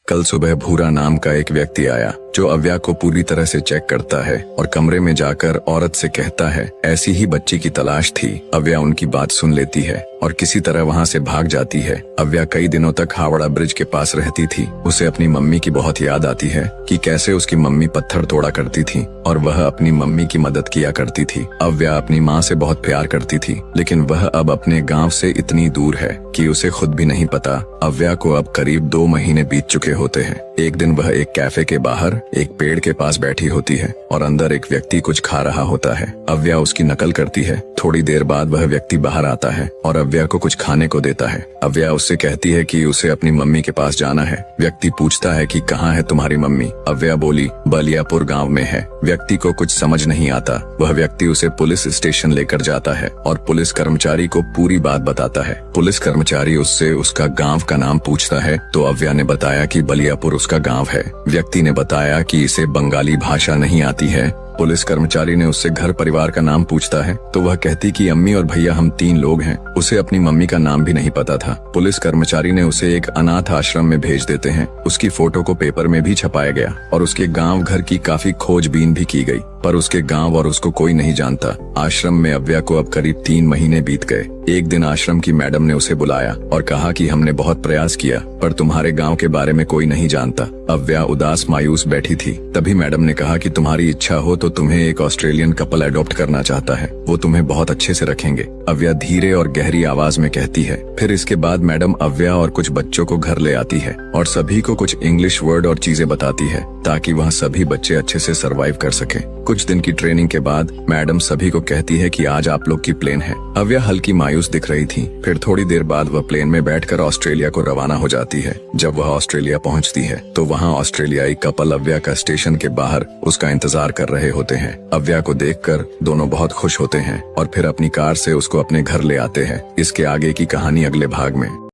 कल सुबह भूरा नाम का एक व्यक्ति आया जो अव्या को पूरी तरह से चेक करता है और कमरे में जाकर औरत से कहता है ऐसी ही बच्ची की तलाश थी। अव्या उनकी बात सुन लेती है और किसी तरह वहाँ से भाग जाती है। अव्या कई दिनों तक हावड़ा ब्रिज के पास रहती थी। उसे अपनी मम्मी की बहुत याद आती है कि कैसे उसकी मम्मी पत्थर तोड़ा करती थी और वह अपनी मम्मी की मदद किया करती थी। अव्या अपनी माँ से बहुत प्यार करती थी, लेकिन वह अब अपने गाँव से इतनी दूर है कि उसे खुद भी नहीं पता। अव्या को अब करीब 2 महीने बीत चुके होते हैं। एक दिन वह एक कैफे के बाहर एक पेड़ के पास बैठी होती है और अंदर एक व्यक्ति कुछ खा रहा होता है। अव्या उसकी नकल करती है। थोड़ी देर बाद वह व्यक्ति बाहर आता है और अव्या को कुछ खाने को देता है। अव्या उससे कहती है कि उसे अपनी मम्मी के पास जाना है। व्यक्ति पूछता है कि कहाँ है तुम्हारी मम्मी? अव्या बोली बलियापुर गाँव में है। व्यक्ति को कुछ समझ नहीं आता। वह व्यक्ति उसे पुलिस स्टेशन लेकर जाता है और पुलिस कर्मचारी को पूरी बात बताता है। पुलिस कर्मचारी उससे उसका गाँव का नाम पूछता है तो अव्या ने बताया कि बलियापुर उसका गाँव है। व्यक्ति ने बताया कि इसे बंगाली भाषा नहीं आती है। पुलिस कर्मचारी ने उससे घर परिवार का नाम पूछता है तो वह कहती कि अम्मी और भैया हम 3 लोग हैं। उसे अपनी मम्मी का नाम भी नहीं पता था। पुलिस कर्मचारी ने उसे एक अनाथ आश्रम में भेज देते हैं। उसकी फोटो को पेपर में भी छपाया गया और उसके गांव घर की काफी खोजबीन भी की गई, पर उसके गांव और उसको कोई नहीं जानता। आश्रम में अव्या को अब करीब 3 महीने बीत गए। एक दिन आश्रम की मैडम ने उसे बुलाया और कहा कि हमने बहुत प्रयास किया पर तुम्हारे गांव के बारे में कोई नहीं जानता। अव्या उदास मायूस बैठी थी। तभी मैडम ने कहा कि तुम्हारी इच्छा हो तो तुम्हें एक ऑस्ट्रेलियन कपल अडॉप्ट करना चाहता है, वो तुम्हें बहुत अच्छे से रखेंगे। अव्या धीरे और गहरी आवाज में कहती है। फिर इसके बाद मैडम अव्या और कुछ बच्चों को घर ले आती है और सभी को कुछ इंग्लिश वर्ड और चीजें बताती है ताकि वह सभी बच्चे अच्छे से सरवाइव कर सके। कुछ दिन की ट्रेनिंग के बाद मैडम सभी को कहती है कि आज आप लोग की प्लेन है। अव्या हल्की मायूस दिख रही थी। फिर थोड़ी देर बाद वह प्लेन में बैठकर ऑस्ट्रेलिया को रवाना हो जाती है। जब वह ऑस्ट्रेलिया पहुंचती है तो वहां ऑस्ट्रेलियाई कपल अव्या का स्टेशन के बाहर उसका इंतजार कर रहे होते हैं। अव्या को देखकर दोनों बहुत खुश होते हैं और फिर अपनी कार से उसको अपने घर ले आते हैं। इसके आगे की कहानी अगले भाग में।